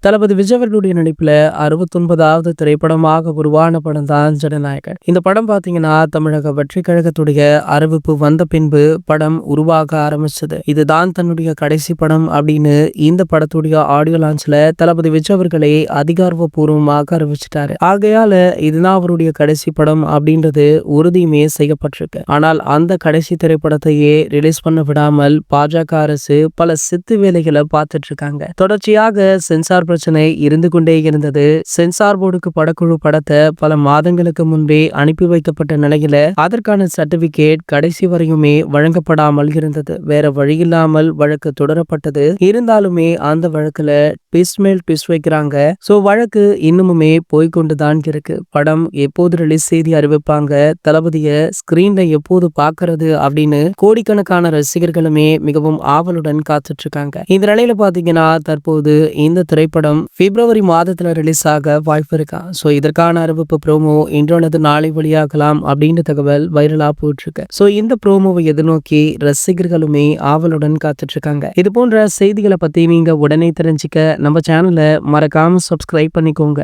தளபதி விஜய் அவர்களுடைய நடிப்புல 69வது திரைப்படமாக உருவான படம் தான் ஜனநாயகன். இந்த படம் பாத்தீங்கன்னா தமிழக வெற்றி கழகத்துடைய அறிவிப்பு வந்த பின்பு படம் உருவாக ஆரம்பிச்சது. இதுதான் தன்னுடைய கடைசி படம் அப்படின்னு இந்த படத்துடைய ஆடியோ லான்ச்ல தளபதி விஜய் அவர்களே அதிகாரப்பூர்வமாக அறிவிச்சிட்டாரு. ஆகையால இதுதான் அவருடைய கடைசி படம் அப்படின்றது உறுதியுமே செய்யப்பட்டிருக்கு. ஆனால் அந்த கடைசி திரைப்படத்தையே ரிலீஸ் பண்ண விடாமல் பாஜக அரசு பல சித்து வேலைகளை பார்த்துட்டு இருக்காங்க. தொடர்ச்சியாக சென்சார் பிரச்சனை இருந்து கொண்டே இருந்தது. சென்சார் போர்டுக்கு படக்குழு படத்தை பல மாதங்களுக்கு முன்பே அனுப்பி வைக்கப்பட்ட நிலையில அதற்கான சர்டிபிகேட் கடைசி வரையுமே வழங்கப்படாமல் இருந்தது. வேற வழியில்லாமல் வழக்கு தொடரப்பட்டது. இருந்தாலுமே அந்த வழக்குல ட்விஸ்ட் மேல் ட்விஸ்ட் வைக்கிறாங்க. சோ வழக்கு இன்னுமுமே போய்கொண்டுதான் இருக்கு. படம் எப்போது ரிலீஸ் செய்தி அறிவிப்பாங்க, தளபதிய ஸ்கிரீன்ல எப்போது பாக்குறது அப்படின்னு கோடிக்கணக்கான ரசிகர்களுமே மிகவும் ஆவலுடன் காத்துட்டு இருக்காங்க. இந்த நிலையில பாத்தீங்கன்னா தற்போது இந்த திரைப்படம் பிப்ரவரி மாதத்துல ரிலீஸ் ஆக வாய்ப்பு இருக்கா. சோ இதற்கான அறிவிப்பு ப்ரோமோ இன்று அல்லது நாளை வெளியாகலாம் அப்படின்ற தகவல் வைரலா போயிட்டு இருக்கு. சோ இந்த ப்ரோமோவை எதிர்நோக்கி ரசிகர்களுமே ஆவலுடன் காத்துட்டு இருக்காங்க. இது போன்ற செய்திகளை பத்தி நீங்க உடனே தெரிஞ்சுக்க நம்ம சேனலை மறக்காம சப்ஸ்கிரைப் பண்ணிக்கோங்க.